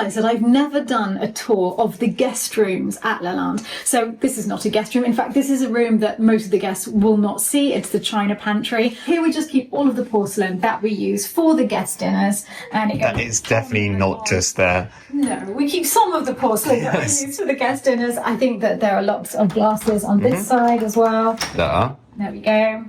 realise that I've never done a tour of the guest rooms at Lalande. So this is not a guest room. In fact, this is a room that most of the guests will not see. It's the china pantry. Here we just keep all of the porcelain that we use for the guest dinners. And that is definitely not just there. No, we keep some of the porcelain that we use for the guest dinners. I think that there are lots of glasses on this side as well. There are. There we go.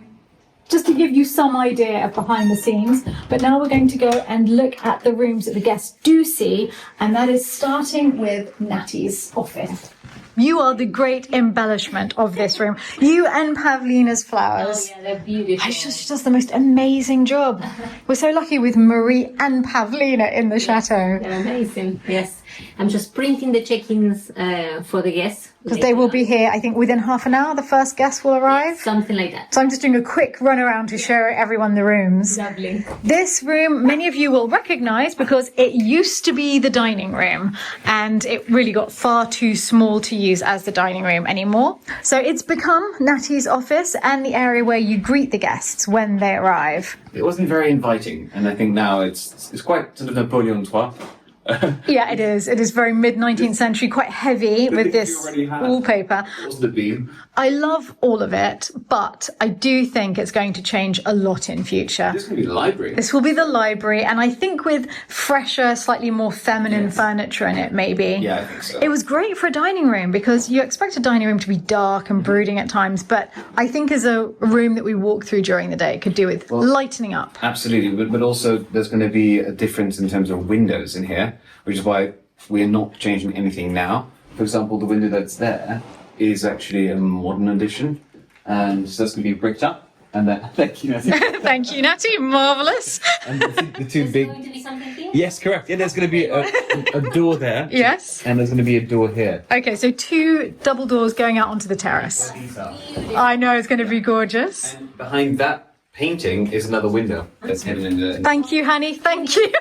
Just to give you some idea of behind the scenes. But now we're going to go and look at the rooms that the guests do see, and that is starting with Naty's office. You are the great embellishment of this room. You and Pavlina's flowers. Oh, yeah, they're beautiful. She does the most amazing job. We're so lucky with Marie and Pavlina in the chateau. They're amazing, yes. I'm just printing the check-ins for the guests. Because they will be here, I think, within half an hour. The first guest will arrive. Something like that. So I'm just doing a quick run around to show everyone the rooms. Lovely. This room, many of you will recognise because it used to be the dining room and it really got far too small to use as the dining room anymore. So it's become Naty's office and the area where you greet the guests when they arrive. It wasn't very inviting, and I think now it's quite sort of Napoleon III. Yeah, it is. It is very mid-19th century, quite heavy with this wallpaper. What's the beam? I love all of it, but I do think it's going to change a lot in future. This will be the library. This will be the library, and I think with fresher, slightly more feminine furniture in it, maybe. Yeah, I think so. It was great for a dining room because you expect a dining room to be dark and brooding at times, but I think as a room that we walk through during the day, it could do with lightening up. Absolutely, but also there's going to be a difference in terms of windows in here, which is why we're not changing anything now. For example, the window that's there is actually a modern addition, and so that's going to be bricked up. And then, thank you, Naty. Thank you, Naty. Marvellous. And the two big. Going to be something here? Yes, correct. Yeah, there's going to be a door there. Yes. And there's going to be a door here. Okay, so 2 double doors going out onto the terrace. I know, it's going to be gorgeous. And behind that painting is another window that's hidden in the. Thank you, Hanny. Thank you.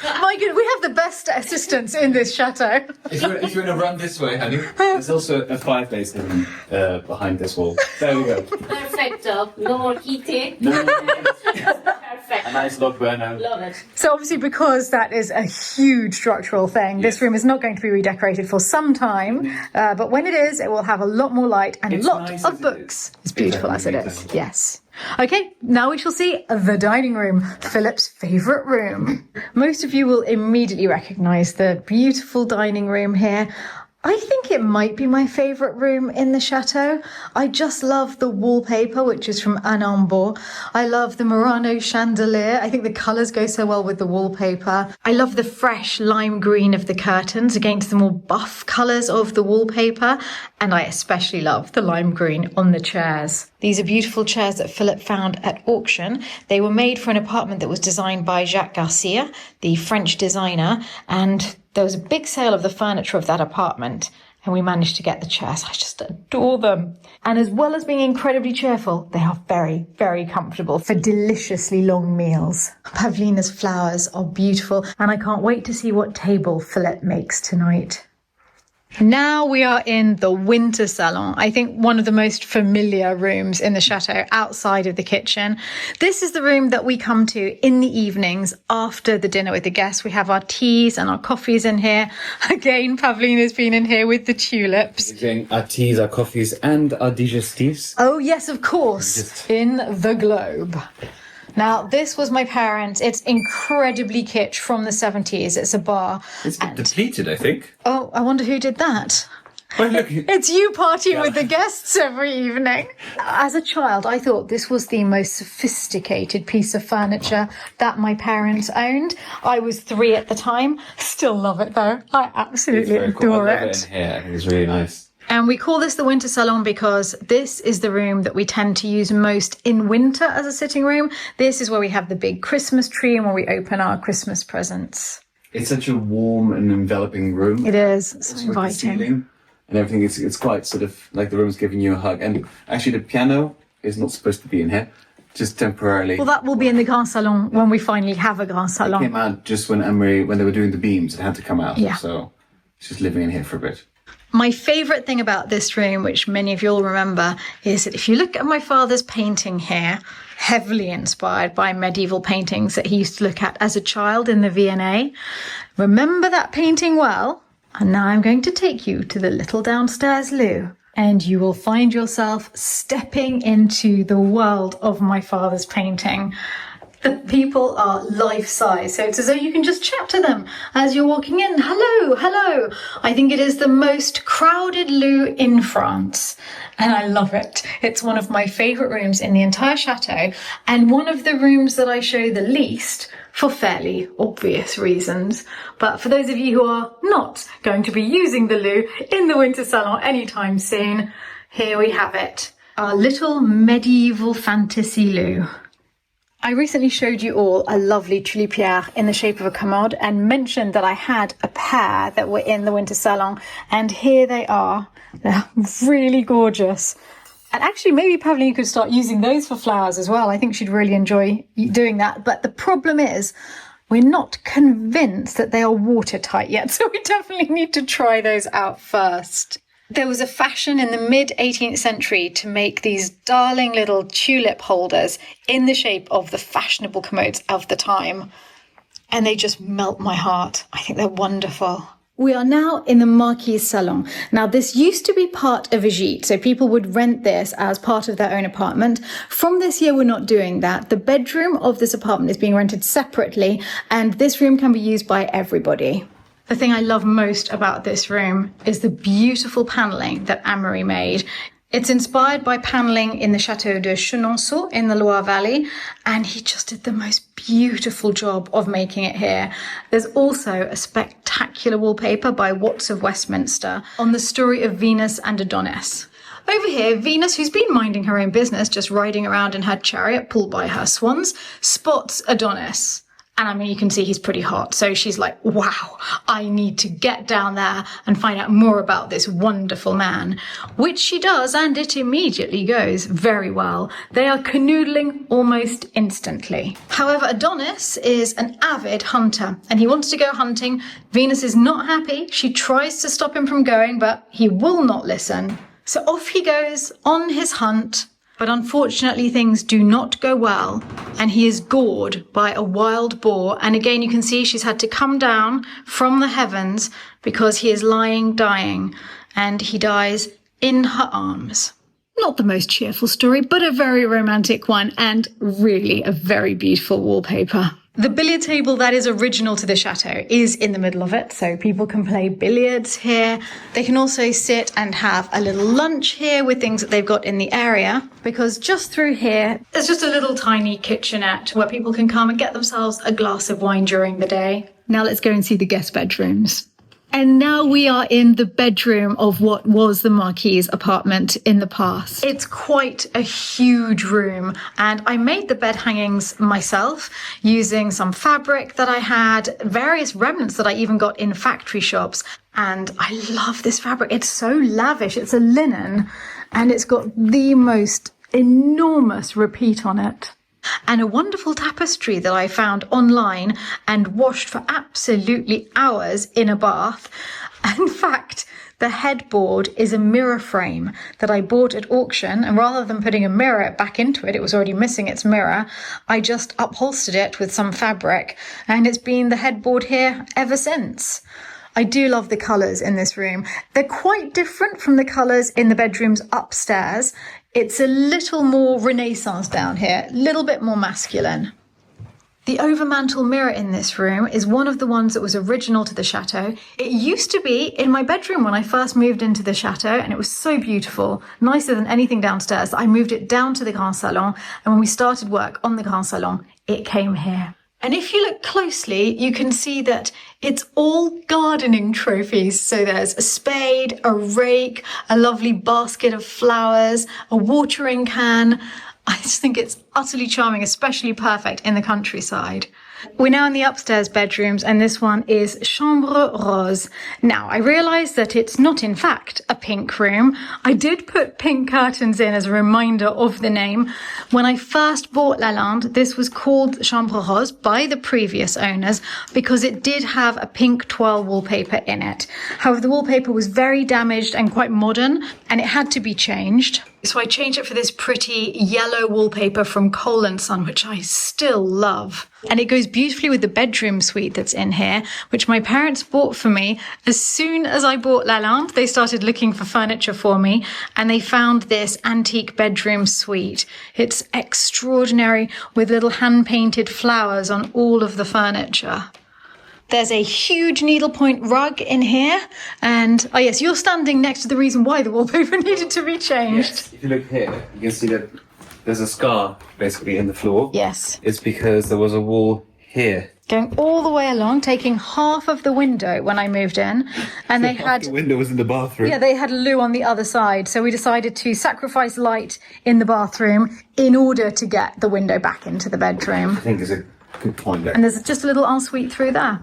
My goodness, we have the best assistants in this chateau. If you want to run this way, honey, there's also a fireplace hidden behind this wall. There we go. Perfecto. No more heating. No. Perfect. A nice log burner. Love it. So obviously, because that is a huge structural thing, this room is not going to be redecorated for some time. But when it is, it will have a lot more light and It's a lot nice of as it books. is. It's beautiful as it is. Exactly. Yes. Okay, now we shall see the dining room, Philip's favourite room. Most of you will immediately recognise the beautiful dining room here. I think it might be my favourite room in the chateau. I just love the wallpaper, which is from Anambo. I love the Murano chandelier. I think the colours go so well with the wallpaper. I love the fresh lime green of the curtains against the more buff colours of the wallpaper. And I especially love the lime green on the chairs. These are beautiful chairs that Philip found at auction. They were made for an apartment that was designed by Jacques Garcia, the French designer, and there was a big sale of the furniture of that apartment, and we managed to get the chairs. I just adore them. And as well as being incredibly cheerful, they are very, very comfortable for deliciously long meals. Pavlina's flowers are beautiful, and I can't wait to see what table Philip makes tonight. Now we are in the winter salon, I think one of the most familiar rooms in the chateau outside of the kitchen. This is the room that we come to in the evenings after the dinner with the guests. We have our teas and our coffees in here. Again, Pavlina's been in here with the tulips. Doing our teas, our coffees, and our digestifs. Oh, yes, of course, in the globe. Now, this was my parents'. It's incredibly kitsch from the 70s. It's a bar. It's depleted, I think. Oh, I wonder who did that. Well, look. It's you partying with the guests every evening. As a child, I thought this was the most sophisticated piece of furniture that my parents owned. I was 3 at the time. Still love it, though. I absolutely adore I love it. in here. I think it's really nice. And we call this the winter salon because this is the room that we tend to use most in winter as a sitting room. This is where we have the big Christmas tree and where we open our Christmas presents. It's such a warm and enveloping room. It is. It's so With the inviting. ceiling and everything. It's quite sort of like the room's giving you a hug. And actually the piano is not supposed to be in here, just temporarily. Well, that will be in the Grand Salon when we finally have a Grand It Salon. came out just when they were doing the beams, it had to come out. Yeah. So it's just living in here for a bit. My favourite thing about this room, which many of you will remember, is that if you look at my father's painting here, heavily inspired by medieval paintings that he used to look at as a child in the V&A. Remember that painting well? And now I'm going to take you to the little downstairs loo, and you will find yourself stepping into the world of my father's painting. The people are life-size, so it's as though you can just chat to them as you're walking in. Hello, hello. I think it is the most crowded loo in France, and I love it. It's one of my favourite rooms in the entire chateau, and one of the rooms that I show the least for fairly obvious reasons. But for those of you who are not going to be using the loo in the winter salon anytime soon, here we have it. Our little medieval fantasy loo. I recently showed you all a lovely tulipière in the shape of a commode and mentioned that I had a pair that were in the winter salon, and here they are. They're really gorgeous. And actually, maybe Pavlina could start using those for flowers as well. I think she'd really enjoy doing that. But the problem is, we're not convinced that they are watertight yet, so we definitely need to try those out first. There was a fashion in the mid-18th century to make these darling little tulip holders in the shape of the fashionable commodes of the time. And they just melt my heart. I think they're wonderful. We are now in the marquee salon. Now, this used to be part of a gîte, so people would rent this as part of their own apartment. From this year, we're not doing that. The bedroom of this apartment is being rented separately, and this room can be used by everybody. The thing I love most about this room is the beautiful paneling that Anne-Marie made. It's inspired by paneling in the Chateau de Chenonceau in the Loire Valley, and he just did the most beautiful job of making it here. There's also a spectacular wallpaper by Watts of Westminster on the story of Venus and Adonis. Over here, Venus, who's been minding her own business, just riding around in her chariot pulled by her swans, spots Adonis. And I mean, you can see he's pretty hot. So she's like, wow, I need to get down there and find out more about this wonderful man, which she does. And it immediately goes very well. They are canoodling almost instantly. However, Adonis is an avid hunter and he wants to go hunting. Venus is not happy. She tries to stop him from going, but he will not listen. So off he goes on his hunt. But unfortunately, things do not go well, and he is gored by a wild boar. And again, you can see she's had to come down from the heavens because he is lying dying, and he dies in her arms. Not the most cheerful story, but a very romantic one, and really a very beautiful wallpaper. The billiard table that is original to the chateau is in the middle of it, so people can play billiards here. They can also sit and have a little lunch here with things that they've got in the area, because just through here, there's just a little tiny kitchenette where people can come and get themselves a glass of wine during the day. Now let's go and see the guest bedrooms. And now we are in the bedroom of what was the Marquis's apartment in the past. It's quite a huge room, and I made the bed hangings myself using some fabric that I had, various remnants that I even got in factory shops. And I love this fabric. It's so lavish. It's a linen, and it's got the most enormous repeat on it. And a wonderful tapestry that I found online and washed for absolutely hours in a bath. In fact, the headboard is a mirror frame that I bought at auction, and rather than putting a mirror back into it, it was already missing its mirror, I just upholstered it with some fabric, and it's been the headboard here ever since. I do love the colours in this room. They're quite different from the colours in the bedrooms upstairs. It's a little more Renaissance down here, a little bit more masculine. The overmantel mirror in this room is one of the ones that was original to the chateau. It used to be in my bedroom when I first moved into the chateau, and it was so beautiful, nicer than anything downstairs. I moved it down to the Grand Salon, and when we started work on the Grand Salon, it came here. And if you look closely, you can see that it's all gardening trophies. So there's a spade, a rake, a lovely basket of flowers, a watering can. I just think it's utterly charming, especially perfect in the countryside. We're now in the upstairs bedrooms, and this one is Chambre Rose. Now, I realise that it's not, in fact, a pink room. I did put pink curtains in as a reminder of the name. When I first bought Lalande, this was called Chambre Rose by the previous owners because it did have a pink toile wallpaper in it. However, the wallpaper was very damaged and quite modern, and it had to be changed. So I changed it for this pretty yellow wallpaper from Cole & Son, which I still love. And it goes beautifully with the bedroom suite that's in here, which my parents bought for me. As soon as I bought Lalande, they started looking for furniture for me, and they found this antique bedroom suite. It's extraordinary, with little hand-painted flowers on all of the furniture. There's a huge needlepoint rug in here. And, oh yes, you're standing next to the reason why the wallpaper needed to be changed. Yes. If you look here, you can see that there's a scar basically in the floor. Yes. It's because there was a wall here. Going all the way along, taking half of the window when I moved in. And they had... The window was in the bathroom. Yeah, they had a loo on the other side. So we decided to sacrifice light in the bathroom in order to get the window back into the bedroom. I think it's a good point there. And there's just a little ensuite through there.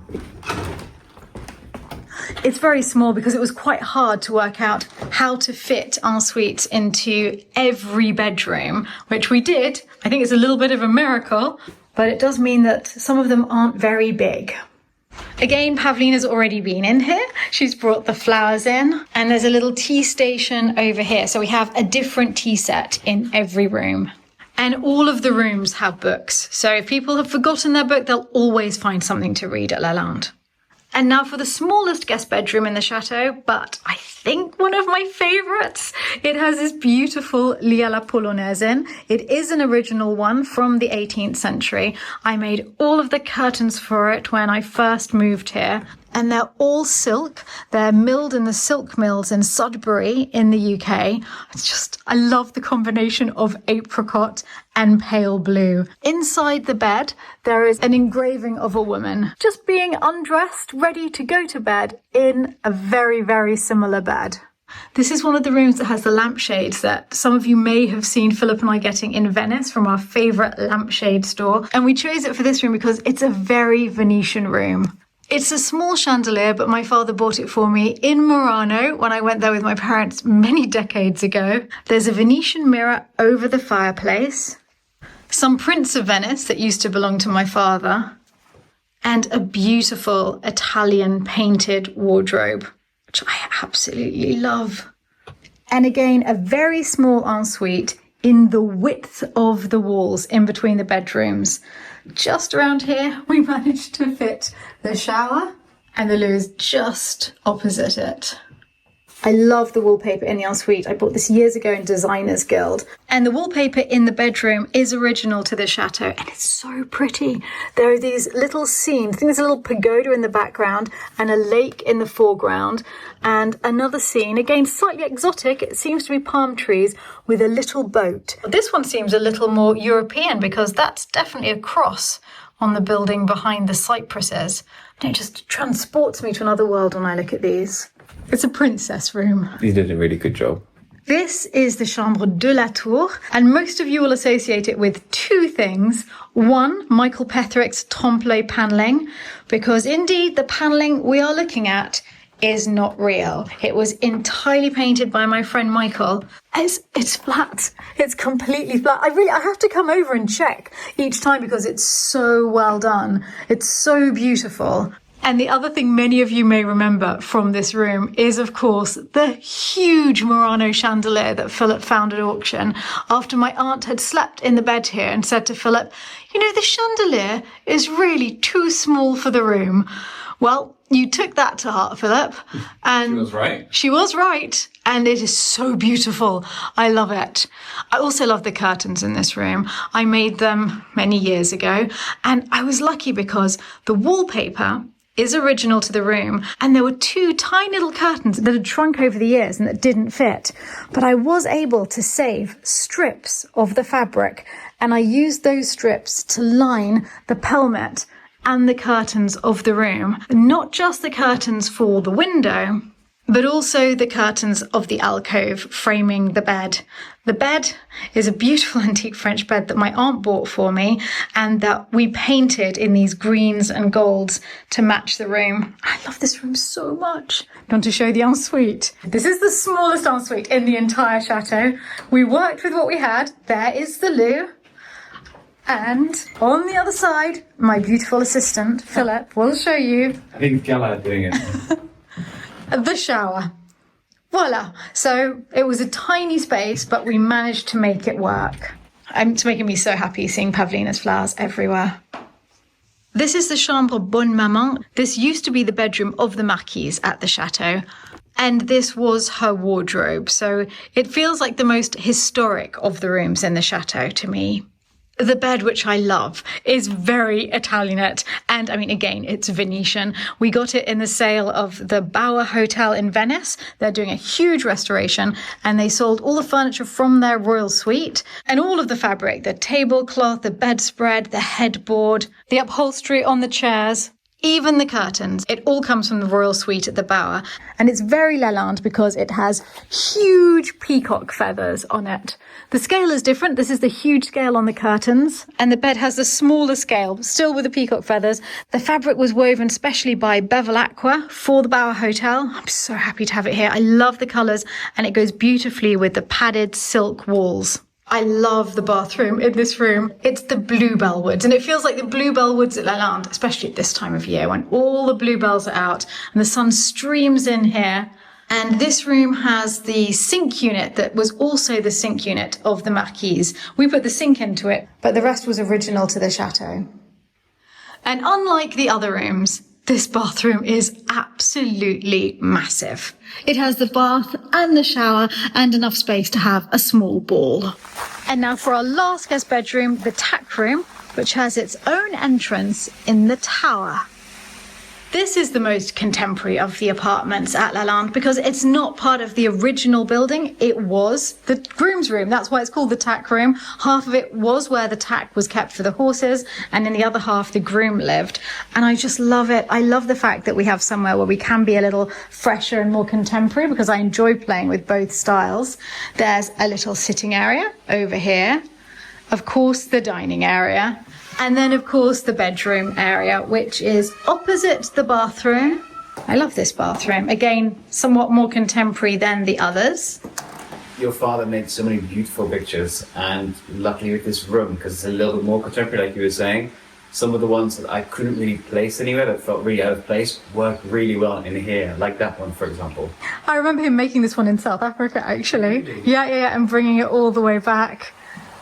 It's very small because it was quite hard to work out how to fit ensuites into every bedroom, which we did. I think it's a little bit of a miracle, but it does mean that some of them aren't very big. Again, Pavlina's already been in here. She's brought the flowers in, and there's a little tea station over here. So we have a different tea set in every room. And all of the rooms have books. So if people have forgotten their book, they'll always find something to read at Lalande. And now for the smallest guest bedroom in the chateau, but I think one of my favourites. It has this beautiful lit à la polonaise in. It is an original one from the 18th century. I made all of the curtains for it when I first moved here. And they're all silk. They're milled in the silk mills in Sudbury in the UK. I love the combination of apricot and pale blue. Inside the bed, there is an engraving of a woman just being undressed, ready to go to bed in a very, very similar bed. This is one of the rooms that has the lampshades that some of you may have seen Philip and I getting in Venice from our favourite lampshade store. And we chose it for this room because it's a very Venetian room. It's a small chandelier, but my father bought it for me in Murano when I went there with my parents many decades ago. There's a Venetian mirror over the fireplace, some prints of Venice that used to belong to my father, and a beautiful Italian painted wardrobe, which I absolutely love. And again, a very small ensuite in the width of the walls in between the bedrooms. Just around here, we managed to fit the shower, and the loo is just opposite it. I love the wallpaper in the ensuite. I bought this years ago in Designers Guild. And the wallpaper in the bedroom is original to the chateau, and it's so pretty. There are these little scenes. I think there's a little pagoda in the background and a lake in the foreground. And another scene, again, slightly exotic. It seems to be palm trees with a little boat. This one seems a little more European because that's definitely a cross on the building behind the cypresses. And it just transports me to another world when I look at these. It's a princess room. You did a really good job. This is the Chambre de la Tour, and most of you will associate it with two things. One, Michael Petherick's trompe-l'œil panelling, because indeed the panelling we are looking at is not real. It was entirely painted by my friend Michael. It's flat. It's completely flat. I have to come over and check each time because it's so well done. It's so beautiful. And the other thing many of you may remember from this room is, of course, the huge Murano chandelier that Philip found at auction after my aunt had slept in the bed here and said to Philip, you know, the chandelier is really too small for the room. Well, you took that to heart, Philip. And She was right. She was right. And it is so beautiful. I love it. I also love the curtains in this room. I made them many years ago. And I was lucky because the wallpaper is original to the room, and there were two tiny little curtains that had shrunk over the years and that didn't fit. But I was able to save strips of the fabric, and I used those strips to line the pelmet and the curtains of the room. Not just the curtains for the window, but also the curtains of the alcove framing the bed. The bed is a beautiful antique French bed that my aunt bought for me and that we painted in these greens and golds to match the room. I love this room so much. I want to show the ensuite. This is the smallest ensuite in the entire chateau. We worked with what we had. There is the loo. And on the other side, my beautiful assistant, Philip, will show you I think Gala doing it. the shower. Voila. So it was a tiny space, but we managed to make it work. It's making me so happy seeing Pavlina's flowers everywhere. This is the Chambre Bonne Maman. This used to be the bedroom of the marquise at the chateau. And this was her wardrobe. So it feels like the most historic of the rooms in the chateau to me. The bed, which I love, is very Italianate. And I mean, again, it's Venetian. We got it in the sale of the Bauer Hotel in Venice. They're doing a huge restoration and they sold all the furniture from their royal suite and all of the fabric, the tablecloth, the bedspread, the headboard, the upholstery on the chairs. Even the curtains, it all comes from the royal suite at the Bauer. And it's very Lalande because it has huge peacock feathers on it. The scale is different. This is the huge scale on the curtains. And the bed has the smaller scale, still with the peacock feathers. The fabric was woven specially by Bevel Aqua for the Bauer Hotel. I'm so happy to have it here. I love the colours and it goes beautifully with the padded silk walls. I love the bathroom in this room. It's the bluebell woods, and it feels like the bluebell woods at Lalande, especially at this time of year when all the bluebells are out and the sun streams in here. And this room has the sink unit that was also the sink unit of the marquise. We put the sink into it, but the rest was original to the chateau. And unlike the other rooms, this bathroom is absolutely massive. It has the bath and the shower and enough space to have a small ball. And now for our last guest bedroom, the tack room, which has its own entrance in the tower. This is the most contemporary of the apartments at Lalande because it's not part of the original building. It was the groom's room. That's why it's called the tack room. Half of it was where the tack was kept for the horses, and in the other half the groom lived. And I just love it. I love the fact that we have somewhere where we can be a little fresher and more contemporary because I enjoy playing with both styles. There's a little sitting area over here. Of course, the dining area. And then, of course, the bedroom area, which is opposite the bathroom. I love this bathroom. Again, somewhat more contemporary than the others. Your father made so many beautiful pictures, and luckily with this room, because it's a little bit more contemporary, like you were saying, some of the ones that I couldn't really place anywhere that felt really out of place work really well in here, like that one, for example. I remember him making this one in South Africa, actually. Really? Yeah, and bringing it all the way back.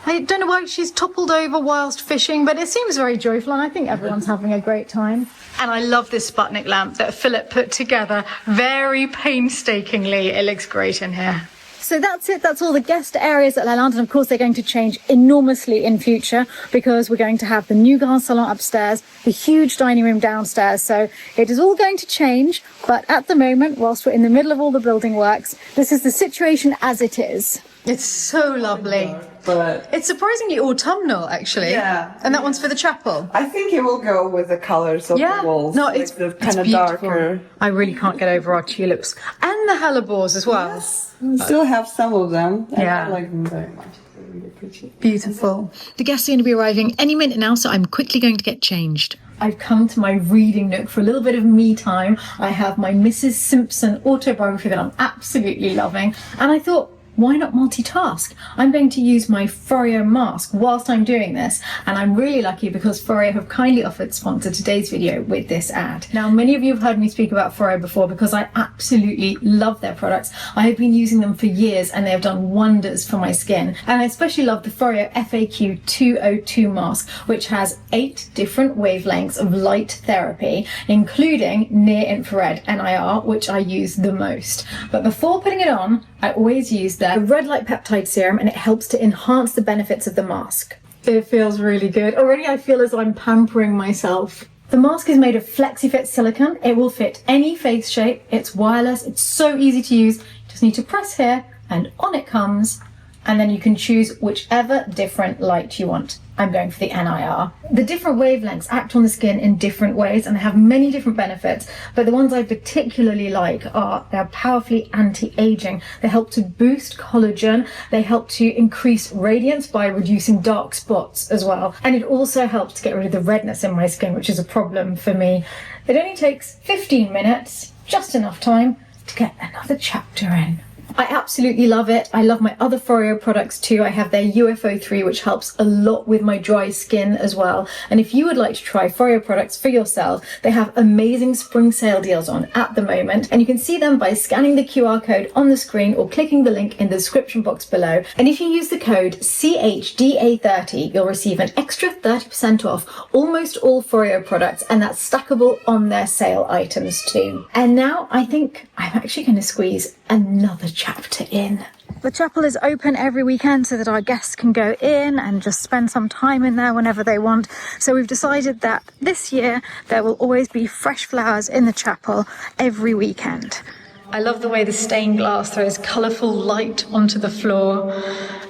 I don't know why she's toppled over whilst fishing, but it seems very joyful and I think everyone's having a great time. And I love this Sputnik lamp that Philip put together very painstakingly. It looks great in here. So that's it. That's all the guest areas at Lalande. And of course, they're going to change enormously in future because we're going to have the new grand salon upstairs, the huge dining room downstairs. So it is all going to change. But at the moment, whilst we're in the middle of all the building works, this is the situation as it is. It's so lovely. But it's surprisingly autumnal, actually. Yeah. And that one's for the chapel. I think it will go with the colors of the walls. No, like it's the kind of beautiful. darker. I really can't get over our tulips. And the hellebores as well. Yes. We still have some of them. Yeah. I like them very much. They're really pretty. Beautiful. The guests are going to be arriving any minute now, so I'm quickly going to get changed. I've come to my reading nook for a little bit of me time. I have my Mrs. Simpson autobiography that I'm absolutely loving. And I thought, why not multitask? I'm going to use my Foreo mask whilst I'm doing this. And I'm really lucky because Foreo have kindly offered to sponsor today's video with this ad. Now, many of you have heard me speak about Foreo before because I absolutely love their products. I have been using them for years and they have done wonders for my skin. And I especially love the Foreo FAQ 202 mask, which has 8 different wavelengths of light therapy, including near infrared NIR, which I use the most. But before putting it on, I always use the red light peptide serum and it helps to enhance the benefits of the mask. It feels really good. Already I feel as though I'm pampering myself. The mask is made of FlexiFit silicone. It will fit any face shape. It's wireless. It's so easy to use. You just need to press here and on it comes. And then you can choose whichever different light you want. I'm going for the NIR. The different wavelengths act on the skin in different ways and they have many different benefits, but the ones I particularly like are they're powerfully anti-aging. They help to boost collagen. They help to increase radiance by reducing dark spots as well. And it also helps to get rid of the redness in my skin, which is a problem for me. It only takes 15 minutes, just enough time to get another chapter in. I absolutely love it. I love my other Foreo products too. I have their UFO3, which helps a lot with my dry skin as well. And if you would like to try Foreo products for yourself, they have amazing spring sale deals on at the moment. And you can see them by scanning the QR code on the screen or clicking the link in the description box below. And if you use the code CHDA30, you'll receive an extra 30% off almost all Foreo products, and that's stackable on their sale items too. And now I think I'm actually going to squeeze another chapter in. The chapel is open every weekend so that our guests can go in and just spend some time in there whenever they want. So we've decided that this year there will always be fresh flowers in the chapel every weekend. I love the way the stained glass throws colourful light onto the floor.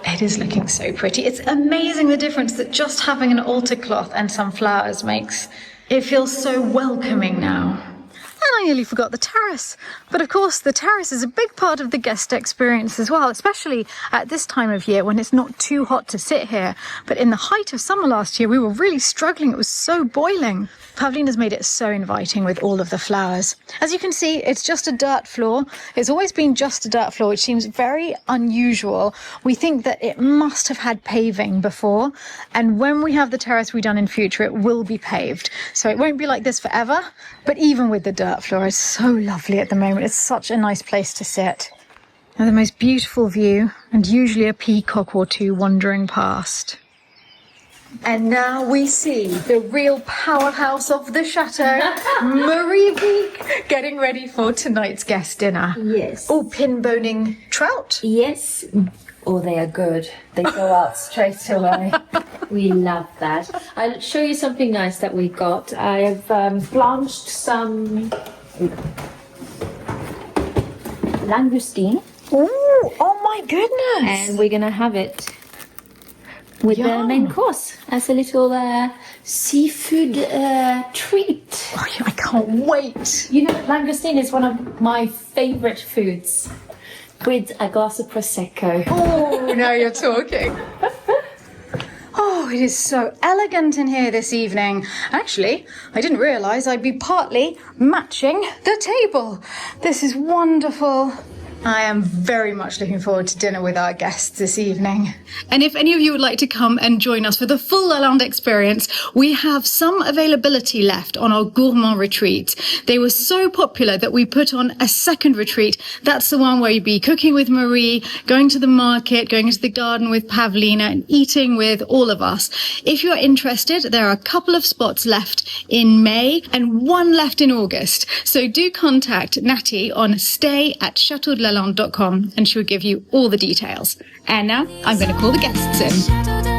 It is looking so pretty. It's amazing the difference that just having an altar cloth and some flowers makes. It feels so welcoming now. And I nearly forgot the terrace. But of course, the terrace is a big part of the guest experience as well, especially at this time of year when it's not too hot to sit here. But in the height of summer last year, we were really struggling. It was so boiling. Pavlina's made it so inviting with all of the flowers. As you can see, it's just a dirt floor. It's always been just a dirt floor, which seems very unusual. We think that it must have had paving before. And when we have the terrace redone in future, it will be paved. So it won't be like this forever. But even with the dirt floor, it's so lovely at the moment. It's such a nice place to sit. And the most beautiful view, and usually a peacock or two wandering past. And now we see the real powerhouse of the chateau, Marie Wieck, getting ready for tonight's guest dinner. Yes. Oh, pin boning trout. Yes. Oh, they are good. They go out straight away. We love that. I'll show you something nice that we got. I have blanched some langoustine. Ooh, oh my goodness. And we're going to have it with the main course as a little seafood treat. Oh, I can't wait. You know, langoustine is one of my favourite foods with a glass of Prosecco. Oh, now you're talking. Oh, it is so elegant in here this evening. Actually, I didn't realise I'd be partly matching the table. This is wonderful. I am very much looking forward to dinner with our guests this evening. And if any of you would like to come and join us for the full Lalande experience, we have some availability left on our gourmand retreats. They were so popular that we put on a second retreat. That's the one where you'd be cooking with Marie, going to the market, going into the garden with Pavlina, and eating with all of us. If you're interested, there are a couple of spots left in May and one left in August. So do contact Naty on stay@chateaudelalande.com and she'll give you all the details. And now I'm going to call the guests in.